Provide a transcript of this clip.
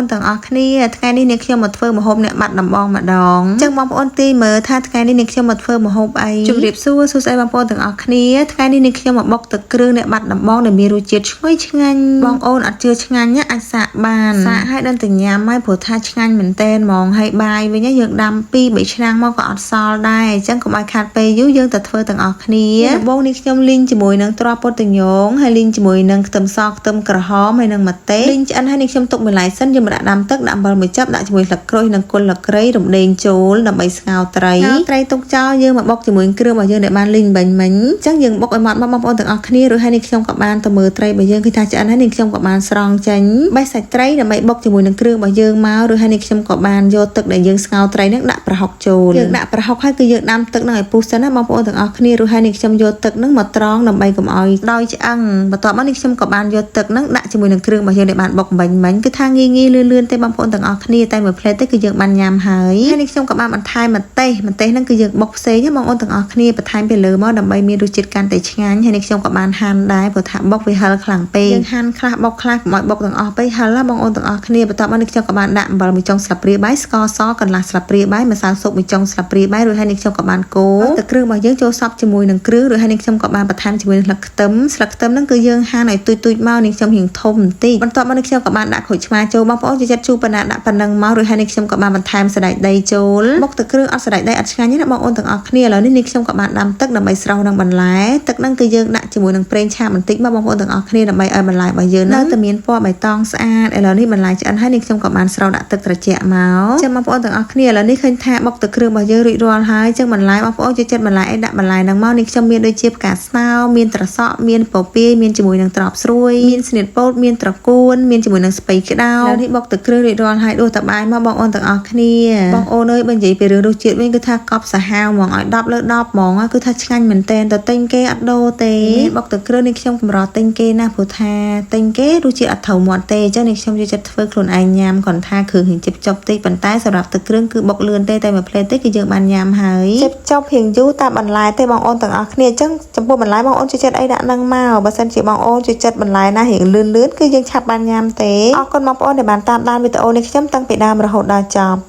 นต่างออกนี่ថ្ងៃនេះអ្នកខ្ញុំមកធ្វើម្ហូបអ្នកបាត់ដំបងម្ដងចឹងបងប្អូនទីមើលថាថ្ងៃនេះអ្នកខ្ញុំមកធ្វើម្ហូបអីជម្រាបសួរសួស្ដីបងប្អូនទាំងអស់គ្នាថ្ងៃនេះអ្នកខ្ញុំមកបុកទឹកគ្រឿងអ្នកបាត់ដំបងដែលមានរសជាតិឈ្ងុយឆ្ងាញ់បងប្អូនអត់ជឿឆ្ងាញ់អាចសាកបានសាកឲ្យដល់តែញ៉ាំហើយព្រោះថាឆ្ងាញ់មែនតើហ្មងហើយបាយវិញយើងដាំ2-3ឆ្នាំមកក៏អត់សល់ដែរអញ្ចឹងកុំឲ្យខាតពេលយូរយើងទៅធ្វើទាំងអស់គ្នាដំបូងនេះខ្ញុំលីងជាមួយនឹងត្រប់ពុតញងហើយលីងជាមួយនឹងខ្ទឹមសខ្ទឹមក្រហមហើយនឹងម្ទេសលីងឆ្អិនហើយនេះខ្ញុំទុកបន្លែសិនយើងមកដាក់ដាំទឹកដាក់អំបិលមួយចិបដាក់ជាមួយស្លឹកក្រូចនិងគល់ស្លឹកគ្រៃរំដេងចូលដើម្បីស្ងោរត្រីទុកចោលយើងមកបុកជាមួយគ្រឿងរបស់យើងដែលបានលីងបាញ់មិញអញ្ចឹងយើងបុកឲ្យម៉ត់បងប្អូនទាំងអស់គ្នារួចហើយនេះខ្ញុំក៏បានទៅមើលត្រីរបស់យើងគឺថាឆ្អិនហើយនេះខ្ញុំក៏បានស្រង់ចេញបេះសាច់ត្រីដើម្បីបុកជាមួយនឹងគ្រឿងរបស់យើងមករួចហើយនេះខ្ញុំក៏បានយកទឹកដែលយើងស្ងោរត្រីនឹងដាក់ប្រហុកចូលយើងដាក់ប្រហុកហើយគឺយើងដាំទឹកនឹងឲ្យពុះសិនណាបងប្អូនទាំងអស់គ្នារួចហើយនេះខ្ញុំយកទឹកនឹងមកត្រងដើម្បីកុំឲ្យដោយឆ្អឹងបន្ទាប់មកនេះខ្ញុំក៏បានយកទឹកនឹងដាក់ជាមួយនឹងគ្រឿងរបស់យើងដែលបានបុកបាញ់មិញគឺថាងាយលឿនទេបងប្អូនទាំងអស់គ្នាតែមួយផ្លេតទេគឺយើងបានញ៉ាំហើយនេះខ្ញុំក៏បានបន្ថែមម្ទេសហ្នឹងគឺយើងបុកផ្សេងបងប្អូនទាំងអស់គ្នាបន្ថែមពីលើមកដើម្បីមានរសជាតិកាន់តែឆ្ងាញ់ហើយនេះខ្ញុំក៏បានហាន់ដែរព្រោះថាបុកវាហឹលខ្លាំងពេកយើងហាន់ខ្លះបុកខ្លះកុំឲ្យបុកទាំងអស់ពេកហឹលណាបងប្អូនទាំងអស់គ្នាបន្ទាប់មកនេះខ្ញុំក៏បានដាក់អំបិលមួយចុងស្លាបព្រាបាយស្ករសកន្លះស្លាបព្រាបាយម្សៅស៊ុបមួយចុងស្លាបព្រាបាយរួចហើយនេះខ្ញុំក៏បានកូរទឹកគ្រឿងរបស់យើងចូលសព្វជាមួយនឹងគ្រឿងរួចហើយនេះខ្ញុំក៏បានបន្ថែមជាមួយនឹងស្លឹកខ្ទឹមហ្នឹងគឺយើងហាន់ឲ្យទូចមកនេះខ្ញុំរៀងធំបន្តិចបន្ទាប់មកនេះខ្ញុំក៏បានដាក់ក្រូចឆ្មាចូលបងប្អូនចូលចិត្តជូរប៉ុណ្ណាដាក់ប៉ុណ្ណឹងមករួចហើយនេះខ្ញុំក៏បានបន្ថែមសណ្តែកដីចូលបុកទឹកគ្រឿងអត់សណ្តែកដីអត់ឆ្ងាញ់ទេណាបងប្អូនទាំងអស់គ្នាឥឡូវនេះខ្ញុំក៏បានដាំទឹកដើម្បីស្រោះនឹងបន្លែទឹកហ្នឹងគឺយើងដាក់ជាមួយនឹងប្រេងឆាបន្តិចមកបងប្អូនទាំងអស់គ្នាដើម្បីឲ្យបន្លែរបស់យើងនៅតែមានពណ៌បៃតងស្អាតឥឡូវនេះបន្លែឆ្អិនហើយនេះខ្ញុំក៏បានស្រោះដាក់ទឹកត្រជាក់មកចឹងបងប្អូនទាំងអស់គ្នាឥឡូវនេះឃើញថាបុកទឹកគ្រឿងរបស់យើងរួចរាល់ហើយចឹងបន្លែបងប្អូនចូលចិត្តបន្លែអីដាក់បន្លែហ្នឹងមកនេះខ្ញុំមានដូចជាផ្កាស្នោមានត្រសក់មានពពាយមានជាមួយនឹងត្រប់ស្រួយមានស្នៀតពោតមានត្រកួនមានជាមួយនឹងស្ពៃក្តៅឥឡូវនេះបុកទឹកគ្រឿងរួចរាល់ហើយដួសតបាយមកបងប្អូនទាំងអស់គ្នាបងប្អូនអើយបើនិយាយពីរឿងរសជាតិវិញគឺថាកប់សាហាវហ្មងឲ្យ10លើ10ហ្មងគឺថាឆ្ងាញ់មែនតើទិញគេអត់ដូរទេបុកទឹកគ្រឿងនេះខ្ញុំកម្រទិញគេណាព្រោះថាទិញគេរសជាតិអត់ត្រូវមាត់ទេអញ្ចឹងនេះខ្ញុំយកចិត្តធ្វើខ្លួនឯងញ៉ាំគ្រាន់ថាគ្រឿងរៀងជិបចប់តិចប៉ុន្តែសម្រាប់ទឹកគ្រឿងគឺបុកលឿនទេតែមួយផ្លេតទេគឺយើងបានញ៉ាំហើយជិបចប់រៀងយូរតាមបន្លែទេបងប្អូនទាំងអស់គ្នាអញ្ចឹងចំពោះបន្លែបងប្អូនចូលចិត្តអីដាក់នឹងមកបើសិនជាបងប្អូនចូលចិត្តបន្លែណារៀងលឿនគឺយើងឆាប់បានញ៉ាំទេអរគុណបងប្អូនដែលបានតាមដានវីដេអូនេះខ្ញុំតាំងពីដើមរហូតដល់ចប់